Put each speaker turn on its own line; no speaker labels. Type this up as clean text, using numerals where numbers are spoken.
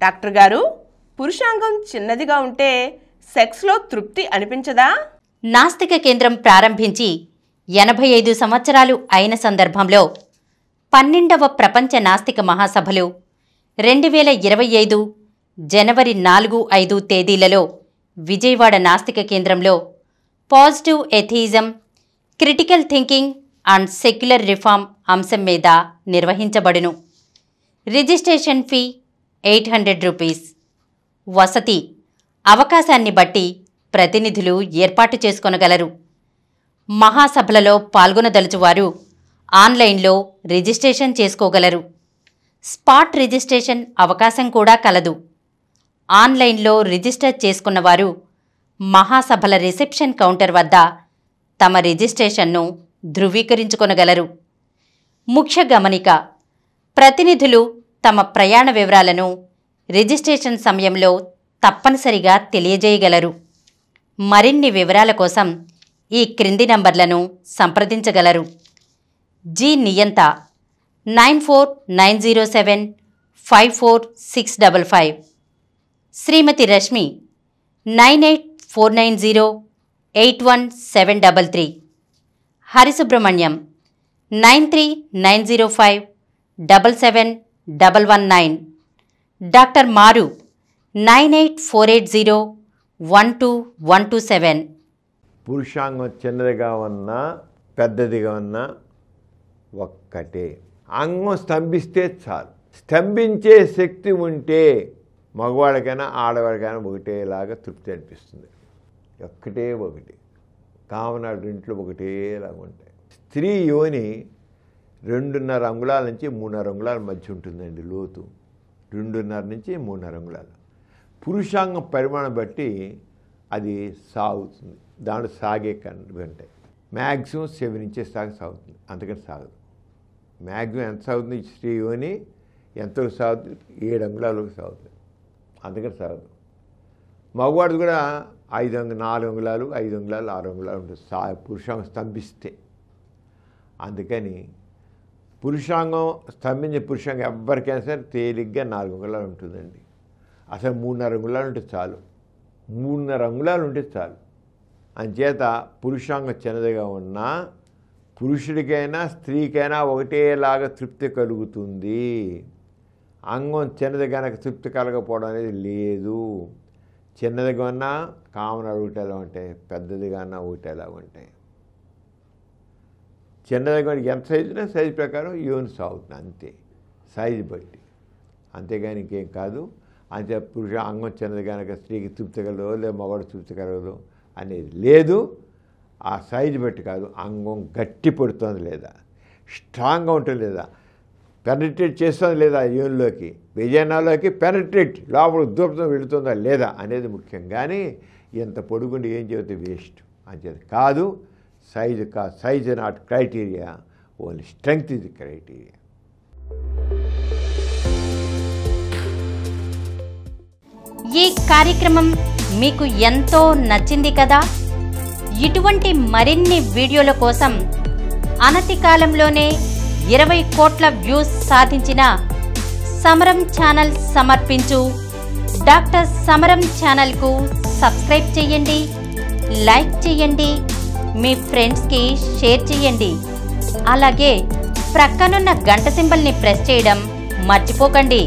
Doctor గారు, పురుషాంగం చిన్నదిగా ఉంటే సెక్స్లో తృప్తి అనిపించదా?
నాస్తిక కేంద్రం ప్రారంభించి 85 సంవత్సరాలు అయిన సందర్భంలో 12వ ప్రపంచ నాస్తిక మహాసభలు 2025 జనవరి 4-5 తేదీలలో విజయవాడ నాస్తిక కేంద్రంలో positive atheism, critical thinking and secular reform అంశం మీద నిర్వహించబడును. Registration fee 800 rupees. వసతి అవకాశాన్ని బట్టి ప్రతినిధులు ఏర్పాటు చేసుకొనగలరు. మహాసభలలో పాల్గొనదలుచువారు ఆన్లైన్లో రిజిస్ట్రేషన్ చేసుకోగలరు. స్పాట్ రిజిస్ట్రేషన్ అవకాశం కూడా కలదు. ఆన్లైన్లో రిజిస్టర్ చేసుకున్నవారు మహాసభల రిసెప్షన్ కౌంటర్ వద్ద తమ రిజిస్ట్రేషన్ను ధృవీకరించుకొనగలరు. ముఖ్య గమనిక: ప్రతినిధులు తమ ప్రయాణ వివరాలను రిజిస్ట్రేషన్ సమయంలో తప్పనిసరిగా తెలియజేయగలరు. మరిన్ని వివరాల కోసం ఈ క్రింది నంబర్లను సంప్రదించగలరు. జి నియంత 9490754655, శ్రీమతి రష్మి 9849081733, హరిసుబ్రహ్మణ్యం 9390577119, డాక్టర్ మారు 9848012127.
పురుషాంగం చిన్నదిగా ఉన్నా పెద్దదిగా ఉన్నా ఒక్కటే. అంగం స్తంభిస్తే చాలు. స్తంభించే శక్తి ఉంటే మగవాడికైనా ఆడవాడికైనా ఒకటేలాగా తృప్తి అనిపిస్తుంది. ఒక్కటే ఒకటి. కామనాడు ఇంట్లో ఒకటేలాగా ఉంటాయి. స్త్రీ యోని 2.5 అంగుళాల నుంచి 3.5 అంగుళాల మధ్య ఉంటుందండి లోతు. 2.5 నుంచి 3.5 అంగుళాలు. పురుషాంగం పరిమాణం బట్టి అది సాగుతుంది. దాంట్లో సాగే ఉంటాయి. మ్యాక్సిమం 7 ఇంచెస్ దాకా సాగుతుంది, అంతకంటే సాగదు. మ్యాక్సిమం ఎంత సాగుతుంది? స్త్రీ యోని ఎంతకు సాగుతుంది? 7 అంగుళాలకు సాగుతుంది, అంతకంటే సాగదు. మగవాడిది కూడా 4 అంగుళాలు, 5 అంగుళాలు, 6 అంగుళాలు ఉంటుంది పురుషాంగం స్తంభిస్తే. అందుకని పురుషాంగం స్తంభించే పురుషాంగం ఎవరికైనా సరే తేలిగ్గా 4 అంగుళాలు ఉంటుందండి. అసలు 3.5 అంగుళాలు ఉంటే చాలు. 3.5 అంగుళాలు ఉంటే చాలు. అంచేత పురుషాంగం చిన్నదిగా ఉన్నా పురుషుడికైనా స్త్రీకైనా ఒకటేలాగా తృప్తి కలుగుతుంది. అంగం చిన్నది కనుక తృప్తి కలగకపోవడం అనేది లేదు. చిన్నదిగా ఉన్నా కామనాలు ఒకటేలా ఉంటాయి, పెద్దదిగా ఉన్నా ఒకటేలా ఉంటాయి. చిన్నదిగా ఎంత సైజు ఉన్నా సైజు ప్రకారం యోని సాగుతుంది, అంతే సైజు బట్టి. అంతేగాని ఇంకేం కాదు. అంతే పురుష అంగం చిన్నది కనుక స్త్రీకి తృప్తి కలగదు, లేదా మగవాడు తృప్తి కలగదు అనేది లేదు. ఆ సైజు బట్టి కాదు, అంగం గట్టి పడుతుంది లేదా, స్ట్రాంగ్గా ఉంటుంది లేదా, పెనట్రేట్ చేస్తుంది లేదా యోనిలోకి, విజయనాల్లోకి పెనట్రేట్ లోపలికి దూరంతో వెళుతుందా లేదా అనేది ముఖ్యం. కానీ ఎంత పొడుగుండి ఏం చెబితే వేస్ట్ అంచేది కాదు. సైజు కాదు, size not criteria, only strength ఇది క్రైటీరియా.
ఈ కార్యక్రమం మీకు ఎంతో నచ్చింది కదా? ఇటువంటి మరిన్ని వీడియోల కోసం అనతి కాలంలోనే 20 కోట్ల వ్యూస్ సాధించిన సమరం ఛానల్ సమర్పించు డాక్టర్ సమరం ఛానల్కు సబ్స్క్రైబ్ చేయండి, లైక్ చేయండి, మీ ఫ్రెండ్స్కి షేర్ చేయండి. అలాగే ప్రక్కనున్న గంట సింబల్ని ప్రెస్ చేయడం మర్చిపోకండి.